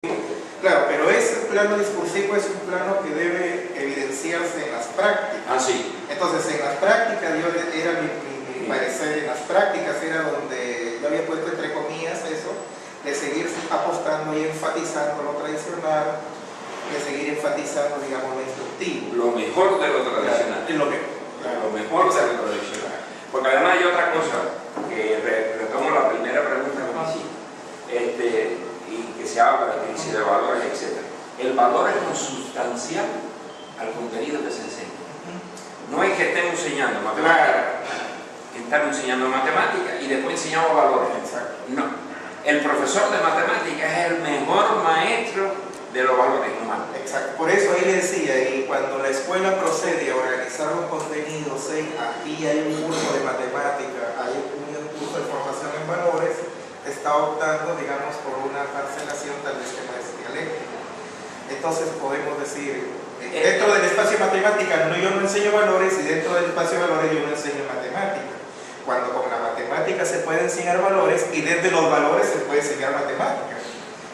Claro, pero ese plano discursivo es un plano que debe evidenciarse en las prácticas. Ah, sí. Entonces, en las prácticas, era mi parecer, en las prácticas era donde yo había puesto entre comillas eso, de seguir apostando y enfatizando lo tradicional, de seguir enfatizando, digamos, lo instructivo. Lo mejor de lo tradicional. Claro, lo mejor. Claro. Lo mejor de lo tradicional. Porque además hay otra cosa, que retomo la primera pregunta que me hiciste, y que se habla de crisis de valores, etc. El valor es consustancial al contenido que se enseña. No es que estemos enseñando matemáticas, que estamos enseñando matemáticas y después enseñamos valores. Exacto. No. El profesor de matemáticas es el mejor maestro de los valores humanos. Exacto. Por eso ahí le decía, y cuando la escuela procede a organizar los contenidos aquí hay un curso de matemática, hay un curso de formación en valores, está optando, digamos, por una parcelación tal vez que no es dialéctica. Entonces podemos decir, dentro del espacio de matemática yo no enseño valores, y dentro del espacio de valores yo no enseño matemática. Cuando con la matemática se puede enseñar valores, y desde los valores se puede enseñar matemática.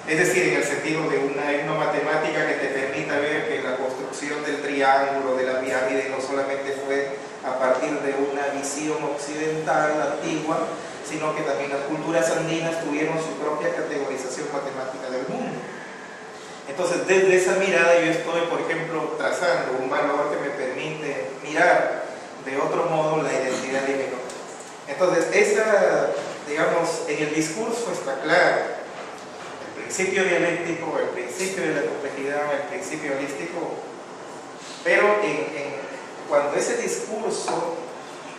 Es decir, en el sentido de una etnomatemática que te permita ver que la construcción del triángulo, de la pirámide, no solamente fue a partir de una visión occidental antigua, sino que también las culturas andinas tuvieron su propia categorización matemática del mundo. Entonces, desde esa mirada yo estoy, por ejemplo, trazando un valor que me permite mirar de otro modo la identidad de mi nombre. Entonces, digamos, en el discurso está claro el principio dialéctico, el principio de la complejidad, el principio holístico, pero cuando ese discurso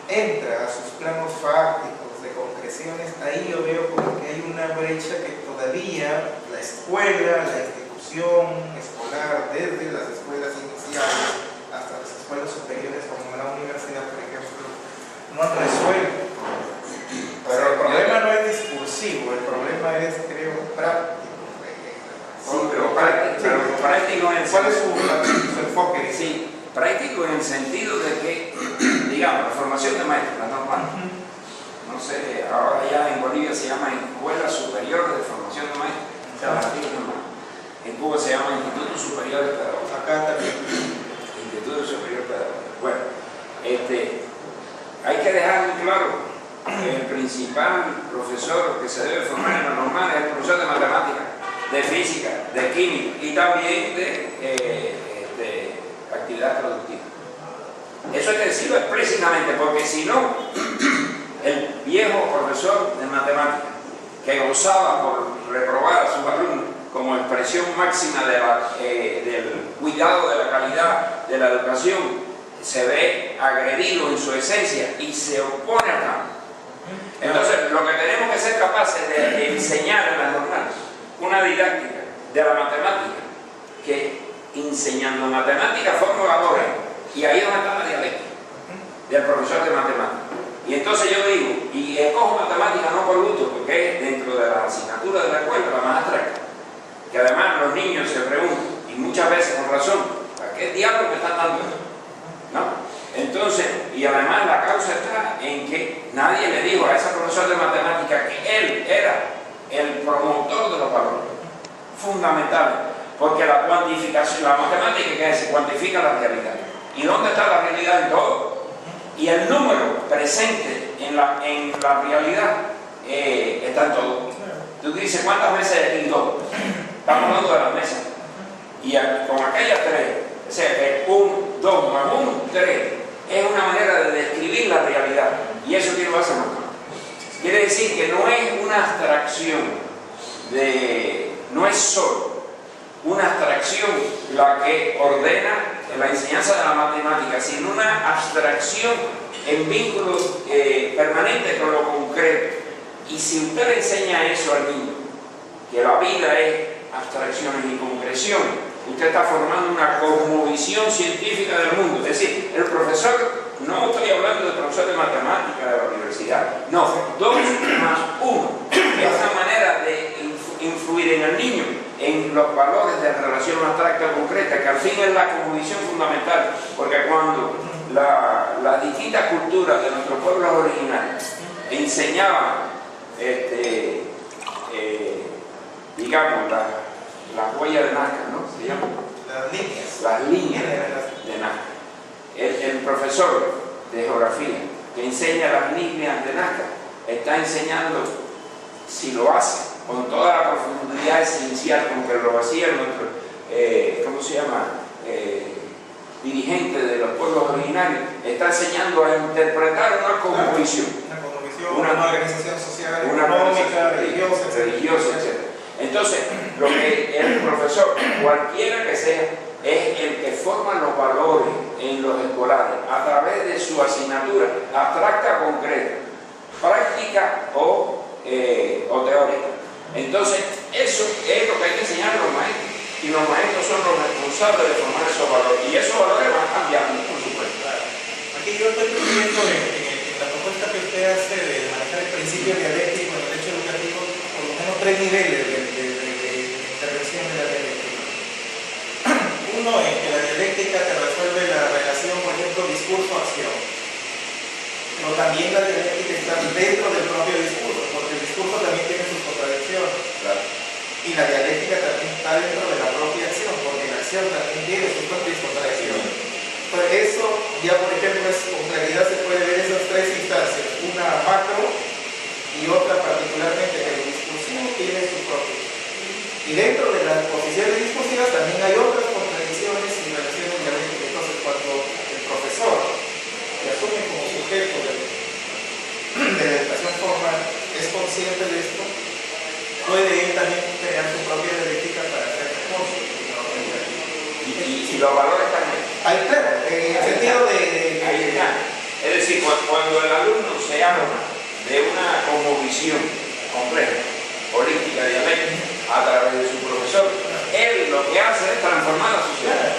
entra a sus planos fácticos, de concreciones, ahí yo veo como que hay una brecha que todavía la escuela, la institución escolar, desde las escuelas iniciales hasta las escuelas superiores como la universidad, por ejemplo, no han resuelto. Pero el problema no es discursivo, el problema es, creo, práctico. Sí, pero práctico en el ¿Cuál es su enfoque? Sí, práctico en el sentido de que, digamos, la formación de maestros, la normal. No sé, ahora ya en Bolivia se llama Escuela Superior de Formación de Maestros, en Cuba se llama Instituto Superior de Pedagogía. Acá también. Instituto Superior de Pedagogía. Bueno, hay que dejar muy claro que el principal profesor que se debe formar en la normal es el profesor de matemáticas, de física, de química y también de actividad productiva. Eso hay que decirlo explícitamente, porque si no, el viejo profesor de matemáticas, que gozaba por reprobar a sus alumnos como expresión máxima del cuidado de la calidad de la educación, se ve agredido en su esencia y se opone al cambio. Entonces, lo que tenemos que ser capaces de enseñar en las normales, una didáctica de la matemática, que enseñando matemáticas forma valores, y ahí es donde está la dialéctica del profesor de matemáticas. Y entonces yo digo, y escojo matemáticas no por gusto, porque es dentro de la asignatura de la escuela la más abstracta, que además los niños se preguntan, y muchas veces con razón, ¿a qué diablo me están dando esto? ¿No? Entonces, y además la causa está en que nadie le dijo a ese profesor de matemáticas que él era el promotor de los valores fundamentales, porque la cuantificación, la matemática que se cuantifica la realidad. ¿Y dónde está la realidad en todo? Y el número presente en la realidad está en todo. Tú dices, ¿cuántas veces en todo? Estamos hablando de las mesas. Y con aquellas tres, o sea, 1, 2 más 1, 3, es una manera de describir la realidad. Y eso quiero hacer más. Quiere decir que no es una abstracción, no es solo una abstracción la que ordena la enseñanza de la matemática, sino una abstracción en vínculo permanente con lo concreto. Y si usted le enseña eso al niño, que la vida es abstracciones y concreciones, usted está formando una cosmovisión científica del mundo. Es decir, el profesor, no estoy hablando del profesor de matemática de la universidad, no, 2 más 1, es una manera de influir en el niño, en los valores de relación abstracta concreta, que al fin es la cosmovisión fundamental, porque cuando las distintas culturas de nuestros pueblos originales enseñaban, digamos, las huellas de Nazca, ¿no? Se llama. Las líneas de Nazca. El profesor de geografía que enseña las líneas de Nazca está enseñando, si lo hace con toda la profundidad esencial con que lo hacía nuestro, ¿cómo se llama? Dirigente de los pueblos originarios, está enseñando a interpretar una cosmovisión. Una organización social, una económica, religiosa, etc. Entonces, lo que el profesor, cualquiera que sea, es el que forma los valores en los escolares a través de su asignatura abstracta, concreta, práctica o teórica. Entonces, eso es lo que hay que enseñar a los maestros. Y los maestros son los responsables de formar esos valores. Y esos valores van cambiando, por supuesto. Aquí yo estoy viendo en la propuesta que usted hace de manejar el principio dialéctico en el derecho educativo, por lo menos 3 niveles de intervención de la dialéctica. Uno es que la dialéctica te resuelve la relación, por ejemplo, discurso-acción. Pero también la dialéctica está dentro del propio discurso, porque el discurso también tiene sus contradicciones. Claro. Y la dialéctica también está dentro de la propia acción, porque la acción también tiene sus propias contradicciones. Pues eso, ya por ejemplo, con claridad se puede ver esas 3 instancias, una macro y otra particularmente que el discursivo tiene su propio. Y dentro de las posiciones discursivas también hay otras contradicciones y relaciones dialécticas. Entonces, cuando el profesor que asume como sujeto de la educación formal es consciente de esto, puede él también crear su propia dialéctica para hacer cursos. Y los valores también. Ahí claro, en el sentido de... Ahí está. Es decir, cuando el alumno se arma de una cosmovisión compleja, política, dialéctica, a través de su profesor, él lo que hace es transformar la sociedad.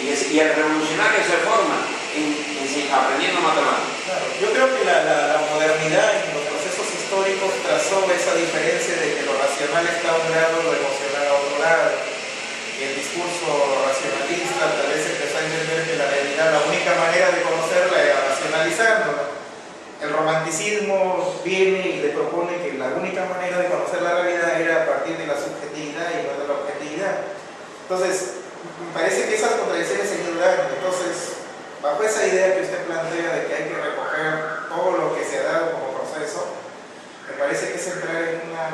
Y el revolucionario se forma aprendiendo matemáticas. Claro. Yo creo que la modernidad en los procesos históricos trazó esa diferencia de que lo racional está a un lado, lo emocional a otro lado. Y el discurso racionalista tal vez empezó a entender que la realidad, la única manera de conocerla era racionalizándola. El romanticismo viene y le propone que la única manera de conocer la realidad era a partir de la subjetividad y no de la objetividad. Entonces, me parece que esas contradicciones se dan. Entonces, bajo esa idea que usted plantea de que hay que recoger todo lo que se ha dado como proceso, me parece que es entrar en una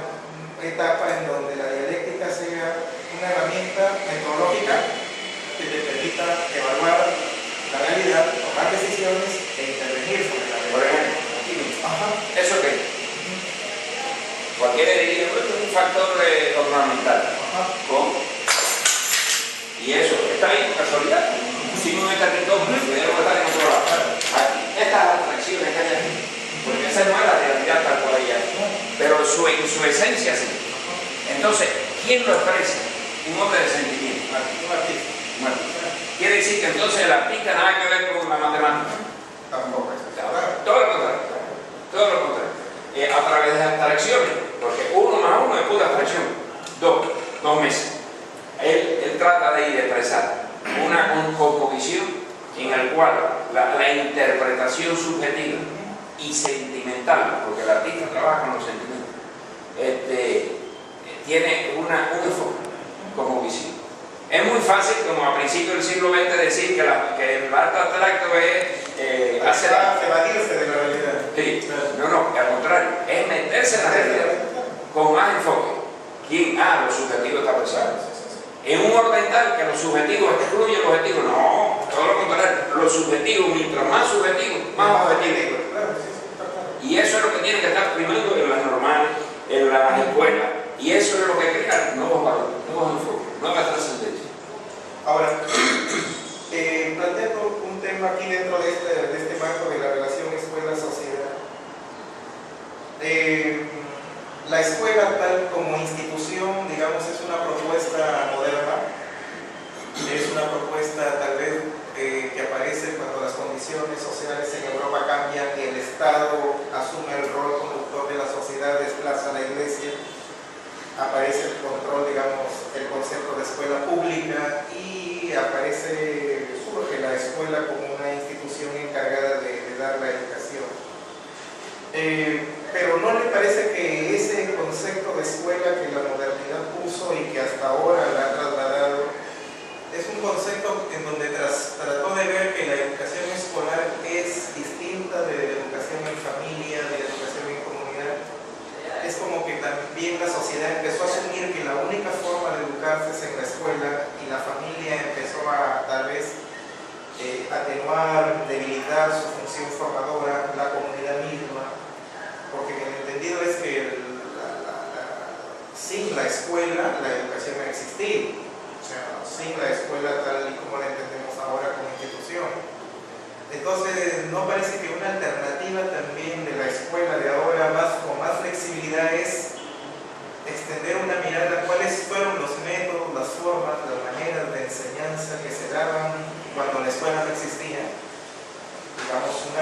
etapa en donde la dialéctica sea una herramienta metodológica que te permita evaluar la realidad, tomar decisiones e intervenir sobre la realidad. Por ejemplo, aquí mismo. ¿Eso qué? Cualquiera diría, esto es un factor ornamental. ¿Cómo? Y eso, está ahí por casualidad. Pusimos este rincón, pero pudieron estar en otro lado. Aquí, estas abstracciones que hay aquí, porque esa no es la realidad tal cual ella es, pero en su esencia sí. Entonces, ¿quién lo expresa? Un hombre de sentimiento. Un artista. Quiere decir que entonces el artista nada que ver con la matemática. Tampoco. Todo lo contrario. Todo lo contrario. A través de abstracciones, porque 1 más 1 es pura abstracción. 2 meses. Él trata de ir a expresar una cosmovisión en la cual la interpretación subjetiva y sentimental, porque el artista trabaja con los sentimientos, tiene un enfoque como visión. Es muy fácil, como a principios del siglo XX, decir que el arte abstracto es hacer evadirse de la realidad. Sí. No, al contrario, es meterse en la realidad con más enfoque. ¿Quién? Lo subjetivo está presente. En un orden tal que los subjetivos excluyen los objetivos. No, todo lo contrario. Los subjetivos, mientras más subjetivos, más objetivos. Y eso es lo que tiene que estar primando en las normales, en las escuelas. Y eso es lo que crea nuevos valores, nuevos enfoques, nuevas trascendencias. Ahora, planteando un tema aquí dentro de este marco de la relación escuela-sociedad. La escuela tal como institución, digamos, es una propuesta moderna, es una propuesta tal vez que aparece cuando las condiciones sociales en Europa cambian y el Estado asume el rol conductor de la sociedad, desplaza a la Iglesia, aparece el control, digamos, el concepto de escuela pública y surge la escuela como una institución encargada de dar la educación. Pero ¿no le parece que ese concepto de escuela que la modernidad puso y que hasta ahora educarse en la escuela y la familia empezó a tal vez atenuar, debilitar su función formadora, la comunidad misma, porque el entendido es que sin la escuela la educación no existía, o sea, sin la escuela tal y como la entendemos ahora como institución. Entonces, ¿no parece que una alternativa también de la escuela de ahora con más flexibilidad es extender una mirada a cuáles fueron los métodos, las formas, las maneras de enseñanza que se daban cuando la escuela no existía? Digamos,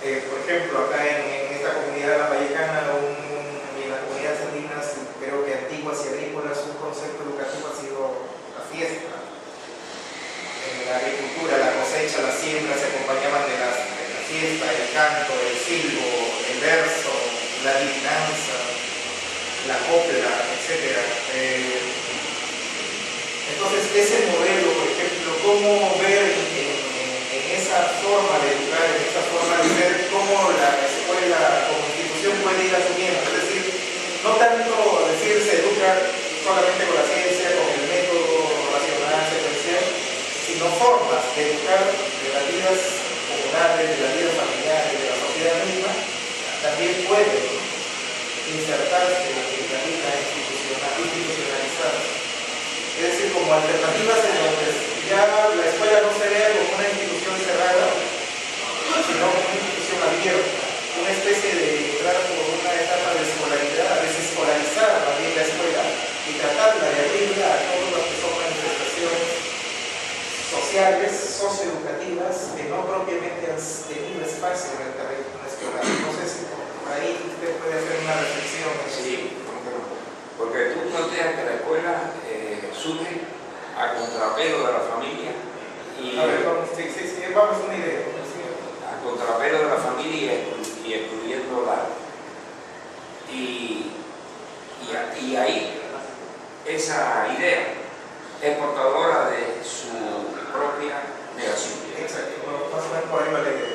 por ejemplo, acá en esta comunidad vallecana, en las comunidades andinas, creo que antiguas y agrícolas, un concepto educativo ha sido la fiesta. En la agricultura, la cosecha, la siembra se acompañaban de la fiesta, el canto, el silbo, el verso, la adivinanza, la copla, etc. Entonces, ese modelo, por ejemplo, cómo ver en esa forma de educar, en esa forma de ver cómo la escuela como institución puede ir asumiendo, es decir, no tanto decir se educa solamente con la ciencia, con el método racional, secuencial, sino formas de educar de las vidas comunales, de las vidas familiares, de la sociedad misma, también pueden insertarse en la vida institucionalizada. Es decir, como alternativas en donde ya la escuela no se vea como una institución cerrada, sino como una institución abierta, una especie de entrar por una etapa de escolaridad, desescolarizar más bien la escuela y tratarla de abrirla a todas las que son manifestaciones sociales, socioeducativas, que no propiamente han tenido espacio en el terreno escolar. No sé si ahí usted puede hacer una reflexión. Sí, porque tú planteas que la escuela surge a contrapelo de la familia y a ver, vamos una idea. a contrapelo de la familia y excluyéndola. Y ahí esa idea es portadora de su propia negación. Exacto, más o menos por ahí va la idea.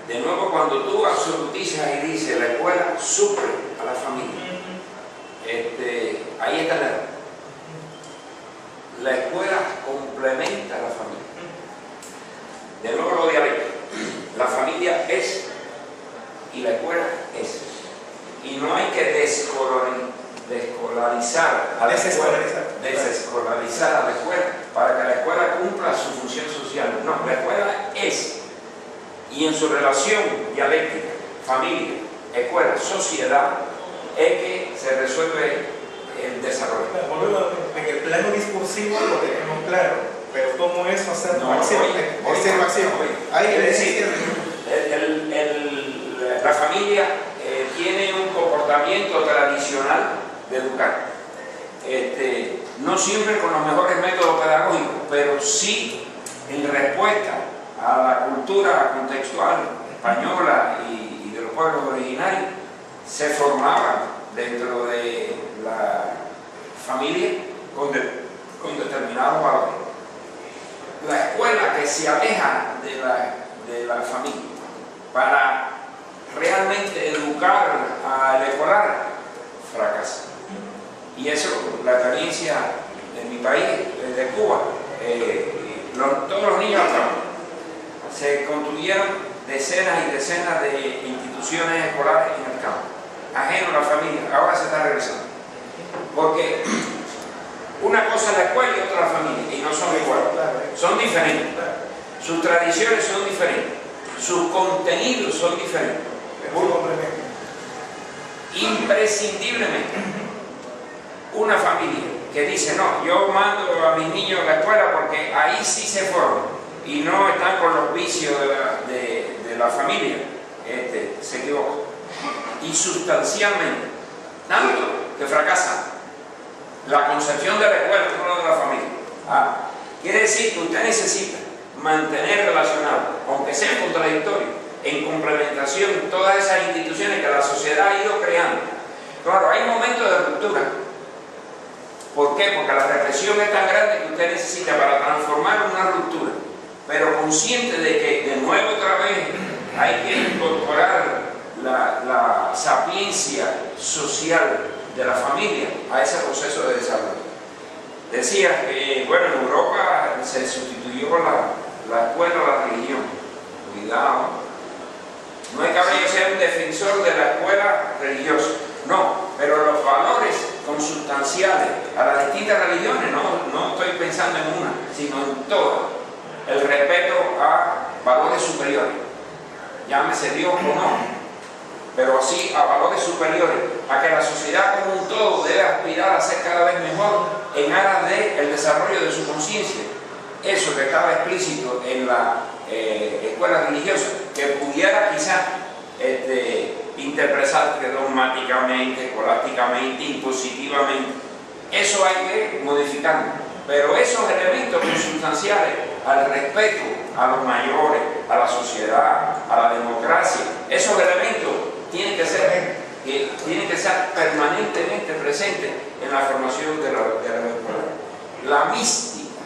De nuevo, cuando tú absolutizas y dices la escuela suple a la familia, ahí está el error. La escuela complementa a la familia. De nuevo lo dialéctico. La familia es y la escuela es. Y no hay que desescolarizar a la escuela, desescolarizar a la escuela para que la escuela cumpla su función social. No, la escuela es. Y en su relación dialéctica, familia, escuela, sociedad, es que se resuelve el desarrollo. En el plano discursivo lo tenemos claro, pero ¿cómo es hacer acción? Es decir, la familia tiene un comportamiento tradicional de educar. No siempre con los mejores métodos pedagógicos, pero sí en respuesta a la cultura contextual española y de los pueblos originarios, se formaban dentro de la familia con determinados valores. La escuela que se aleja de la familia para realmente educar al escolar fracasa. Y eso, la experiencia de mi país, de Cuba, todos los niños se construyeron decenas y decenas de instituciones escolares en el campo, ajeno a la familia. Ahora se está regresando. Porque una cosa es la escuela y otra la familia, y no son iguales, son diferentes. Sus tradiciones son diferentes, sus contenidos son diferentes. Imprescindiblemente, una familia que dice, no, yo mando a mis niños a la escuela porque ahí sí se forman y no están con los vicios de la familia, se equivoca. Y sustancialmente, tanto que fracasa la concepción de la escuela, no de la familia. Quiere decir que usted necesita mantener relacionado, aunque sea contradictorio, en complementación todas esas instituciones que la sociedad ha ido creando. Claro, hay momentos de ruptura. ¿Por qué? Porque la represión es tan grande que usted necesita para transformar una ruptura, pero consciente de que de nuevo otra vez hay que incorporar la sapiencia social de la familia a ese proceso de desarrollo. Decía que, bueno, en Europa se sustituyó la escuela a la religión. Cuidado. No es que ahora yo sea un defensor de la escuela religiosa, no, pero los valores consustanciales a las distintas religiones, no estoy pensando en una, sino en todas. El respeto a valores superiores, llámese Dios o no, pero sí a valores superiores, a que la sociedad como un todo debe aspirar a ser cada vez mejor en aras del desarrollo de su conciencia. Eso que estaba explícito en la escuela religiosa, que pudiera quizás interpretarse dogmáticamente, escolásticamente, impositivamente, eso hay que modificarlo. Pero esos elementos consustanciales al respeto a los mayores, a la sociedad, a la democracia, esos elementos tienen que ser permanentemente presentes en la formación de la escuela. La mística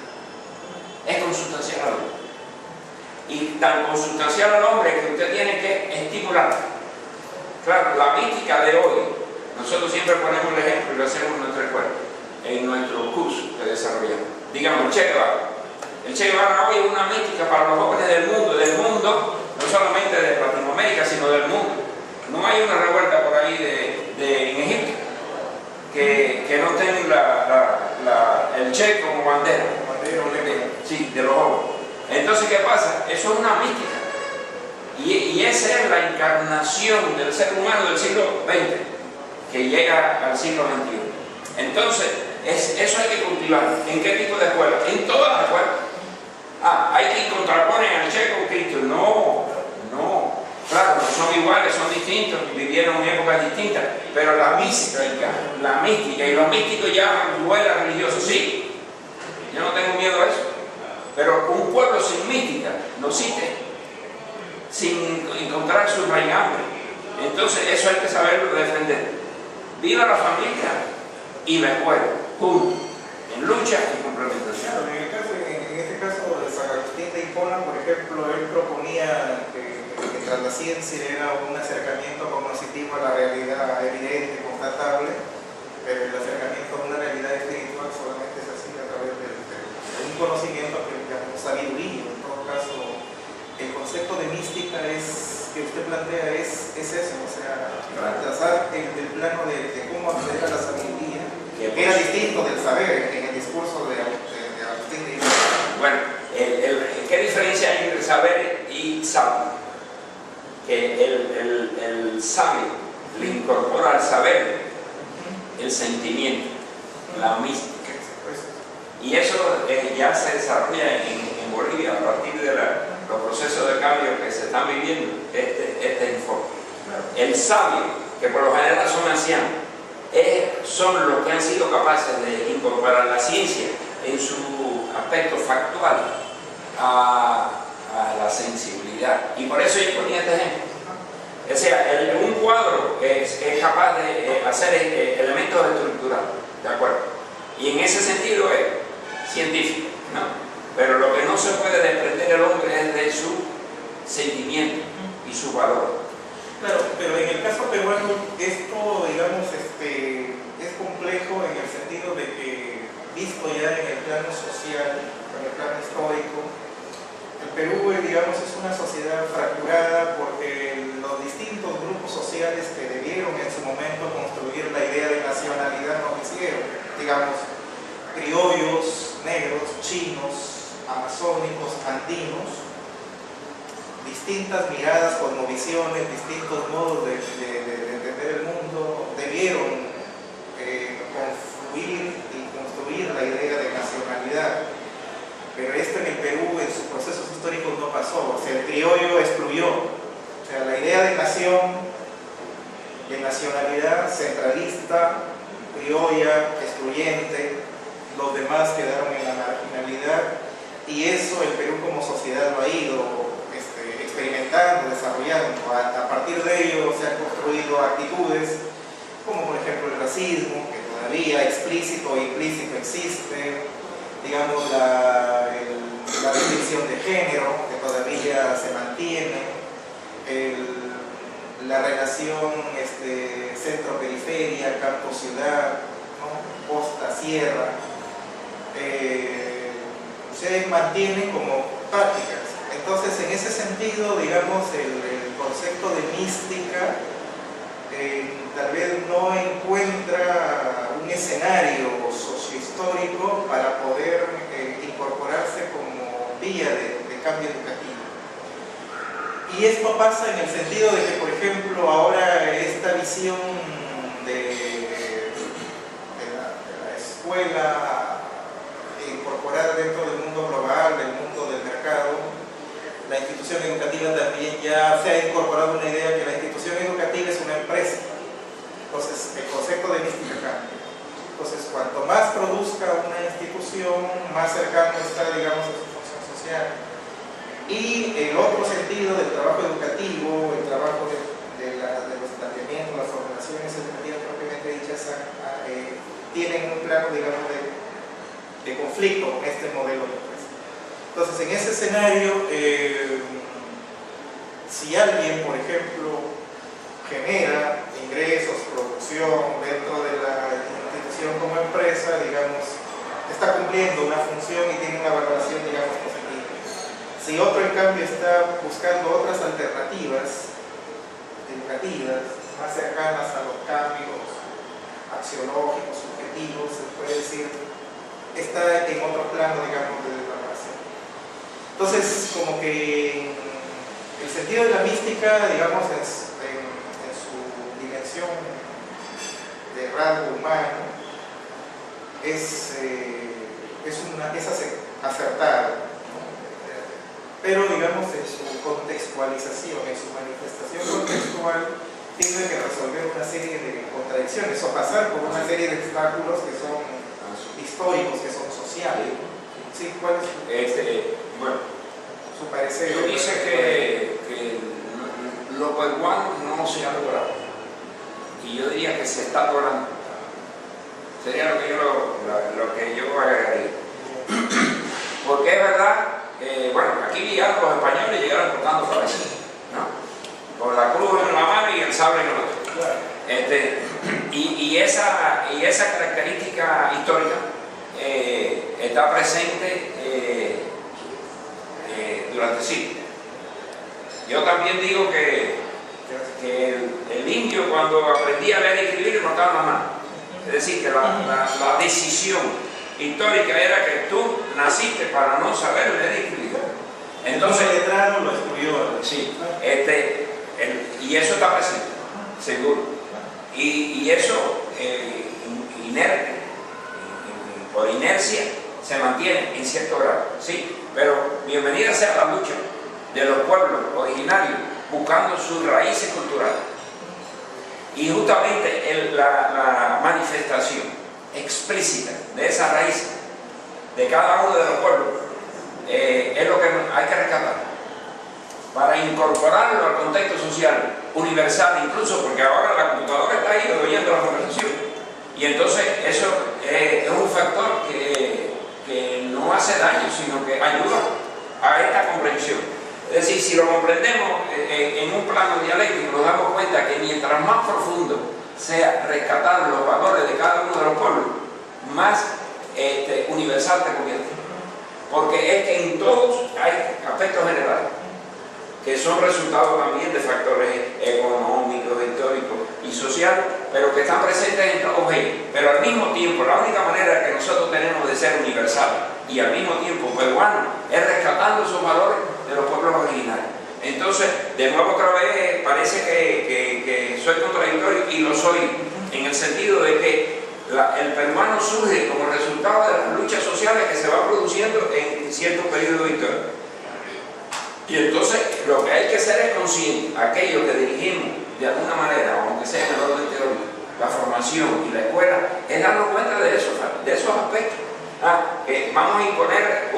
es consustancial al hombre. Y tan consustancial al hombre que usted tiene que estimular. Claro, la mística de hoy, nosotros siempre ponemos el ejemplo y lo hacemos en nuestra escuela, en nuestro curso que desarrollamos. Digamos, el Che Guevara. El Che Guevara hoy es una mística para los jóvenes del mundo, no solamente de Latinoamérica, sino del mundo. No hay una revuelta por ahí en Egipto que no tenga el Che como bandera. Sí, de los jóvenes. Entonces, ¿qué pasa? Eso es una mística. Y esa es la encarnación del ser humano del siglo XX, que llega al siglo XXI. Entonces, eso hay que cultivar. ¿En qué tipo de escuela? En todas las escuelas. Hay que contraponer al Che con Cristo. No. Claro, no son iguales, son distintos, vivieron en épocas distintas, pero la mística y los místicos llaman duela religioso. Sí, yo no tengo miedo a eso. Pero un pueblo sin mística no existe, sin encontrar su raigambre. Entonces eso hay que saberlo defender. Viva la familia y la escuela, juntos, en lucha y complementación. En este caso de San Agustín de Hipona, por ejemplo, él proponía que tras la ciencia era un acercamiento cognitivo a la realidad evidente, constatable, pero el acercamiento a una realidad espiritual solamente es así a través de un conocimiento que llamamos sabiduría. En todo caso, el concepto de mística que usted plantea es eso, o sea, trazar el plano de cómo acceder a la sabiduría, que era distinto del saber en el discurso de Agustín de Hipona. Bueno, ¿qué diferencia hay entre saber y sabio? Que el sabio le incorpora al saber el sentimiento, la mística. Y eso ya se desarrolla en Bolivia a partir de los procesos de cambio que se están viviendo, este enfoque. El sabio, que por lo general son ancianos, son los que han sido capaces de incorporar la ciencia en su aspecto factual a la sensibilidad. Y por eso yo ponía este ejemplo. O sea, un cuadro es capaz de hacer elementos estructurales, ¿de acuerdo? Y en ese sentido es científico, ¿no? Pero lo que no se puede desprender el hombre es de su sentimiento y su valor. Claro, pero en el caso peruano esto, digamos, es complejo en el sentido de que, visto ya en el plano social, en el plano histórico, el Perú, digamos, es una sociedad fracturada porque los distintos grupos sociales que debieron en su momento construir la idea de nacionalidad no lo hicieron. Digamos, criollos, negros, chinos, amazónicos, andinos, distintas miradas, cosmovisiones, distintos modos de entender el mundo, debieron confluir y construir la idea de nacionalidad. Pero esto en el Perú, en sus procesos históricos, no pasó. O sea, el criollo excluyó. O sea, la idea de nación, de nacionalidad centralista, criolla, excluyente, los demás quedaron en la marginalidad, y eso el Perú como sociedad lo ha ido experimentando, desarrollando. A partir de ello se han construido actitudes como por ejemplo el racismo, que todavía explícito e implícito existe, digamos la distinción de género, que todavía se mantiene, la relación centro-periferia, campo-ciudad, ¿no? Costa-sierra, se mantienen como prácticas. Entonces, en ese sentido, digamos, el concepto de mística tal vez no encuentra un escenario sociohistórico para poder incorporarse como vía de cambio educativo. Y esto pasa en el sentido de que, por ejemplo, ahora esta visión de la escuela incorporada dentro del mundo global, del mundo del mercado, la institución educativa también ya se ha incorporado una idea que la institución educativa es una empresa. Entonces, el concepto de mística cambia. Entonces, cuanto más produzca una institución, más cercano está, digamos, a su función social. Y el otro sentido del trabajo educativo, el trabajo de los planteamientos, las formulaciones educativas propiamente dichas, tienen un plano, digamos, de conflicto con este modelo de empresa. Entonces, en ese escenario, si alguien, por ejemplo, genera ingresos, producción dentro de la institución como empresa, digamos, está cumpliendo una función y tiene una valoración, digamos, positiva. Si otro, en cambio, está buscando otras alternativas educativas más cercanas a los cambios axiológicos, subjetivos, se puede decir, está en otro plano, digamos, de valoración. Entonces, como que el sentido de la mística, digamos, en su dimensión de rasgo humano, es acertado, ¿no? Pero, digamos, en su contextualización, en su manifestación contextual, tiene que resolver una serie de contradicciones o pasar por una serie de obstáculos que son históricos, que son sociales. ¿Sí? ¿Cuál es su parecer? Yo dice que lo peruano no se ha logrado, y yo diría que se está logrando. Sería lo que yo agregaría. Porque es verdad, bueno, aquí llegaron los españoles, llegaron cortando cabezas, ¿no? Con la cruz en una mano y el sable en la otra. Y esa característica histórica está presente durante siglos. Yo también digo que el indio, cuando aprendía a leer y escribir, le cortaban la mano. Es decir, que la decisión histórica era que tú naciste para no saber leer y escribir. Entonces, el letrado lo estudió. Sí, y eso está presente, seguro. Y eso, por inercia, se mantiene en cierto grado, ¿sí? Pero bienvenida sea la lucha de los pueblos originarios buscando sus raíces culturales. Y justamente la manifestación explícita de esa raíz de cada uno de los pueblos es lo que hay que rescatar para incorporarlo al contexto social universal, incluso porque ahora la computadora está ahí oyendo la conversación, y entonces eso es un factor que no hace daño, sino que ayuda a esta comprensión. Es decir, si lo comprendemos en un plano dialéctico, nos damos cuenta que mientras más profundo sea rescatar los valores de cada uno de los pueblos, más universal te convierte. Porque es que en todos hay aspectos generales que son resultado también de factores económicos, históricos y sociales, pero que están presentes en todos ellos. Pero al mismo tiempo, la única manera que nosotros tenemos de ser universales y al mismo tiempo peruanos es rescatando esos valores de los pueblos originarios. Entonces, de nuevo otra vez, parece que soy contradictorio, y lo soy, en el sentido de que el peruano surge como resultado de las luchas sociales que se van produciendo en ciertos periodos históricos. Y entonces lo que hay que ser es consciente, aquellos que dirigimos de alguna manera, aunque sea en el orden teórico, la formación y la escuela, es darnos cuenta de esos aspectos. Vamos a imponer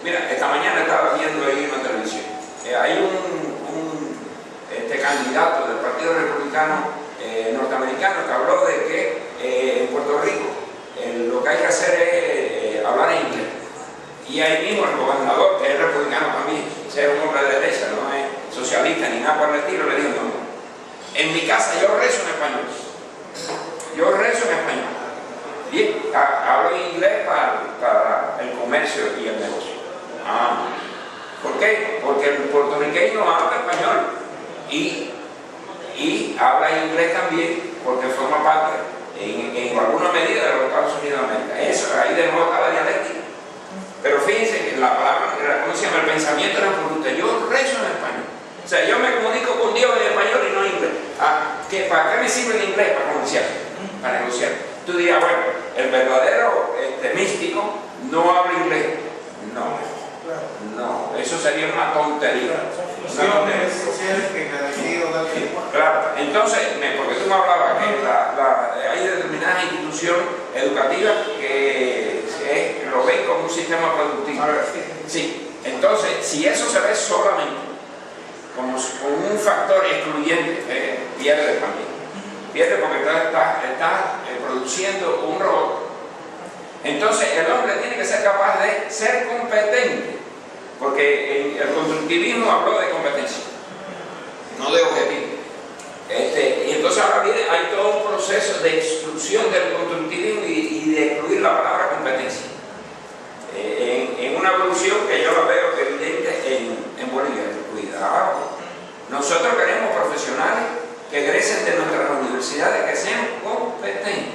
mira, esta mañana estaba viendo ahí en la televisión, hay un candidato del Partido Republicano norteamericano que habló de que en Puerto Rico lo que hay que hacer es hablar inglés. Y ahí mismo el gobernador, que es republicano también, ser un hombre de derecha, no es socialista ni nada por el estilo, le dijo: no, En mi casa yo rezo en español. Yo rezo en español. Bien, hablo inglés para el comercio y el negocio. ¿Por qué? Porque el puertorriqueño habla español y habla inglés también porque forma parte en alguna medida de los Estados Unidos de América. Eso, ahí de nuevo está la dialéctica. Pero fíjense que la palabra, ¿cómo se llama? El pensamiento era producto. Yo rezo en español. O sea, yo me comunico con Dios en español y no en inglés. ¿Para qué me sirve el inglés? Para negociar. Para negociar. Tú dirás, bueno, el verdadero místico no habla inglés. No, eso sería una tontería. Funciones sociales que me decido dar tiempo. Claro, entonces, porque tú me hablabas que hay determinadas instituciones educativas que lo ven como un sistema productivo. Sí, entonces, si eso se ve solamente como un factor excluyente, pierde también. Pierde porque está produciendo un robot. Entonces, el hombre tiene que ser capaz de ser competente, porque el constructivismo habló de competencia, no de objetivo. Y entonces ahora viene, hay todo un proceso de exclusión del constructivismo y de excluir la palabra competencia. En una evolución que yo la veo evidente en Bolivia. Cuidado. Nosotros queremos profesionales que egresen de nuestras universidades que sean competentes.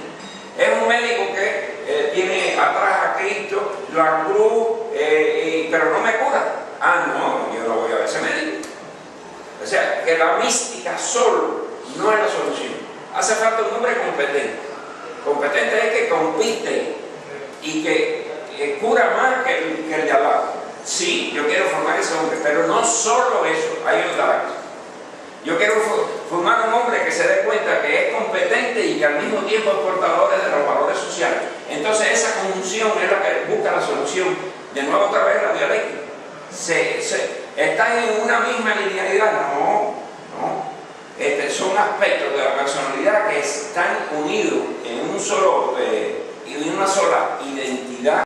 Es un médico que tiene atrás a Cristo, la cruz, pero no me cura. No, yo no voy a ver ese médico. O sea, que la mística solo no es la solución. Hace falta un hombre competente. Competente es que compite y que cura más que el de al lado. Sí, yo quiero formar ese hombre, pero no solo eso, hay otra cosa. Yo quiero formar un hombre que se dé cuenta que es competente y que al mismo tiempo es portador de los valores sociales. Entonces esa conjunción es la que busca la solución. De nuevo otra vez la dialéctica. ¿Están en una misma linealidad? No. Son aspectos de la personalidad que están unidos en un solo, en una sola identidad.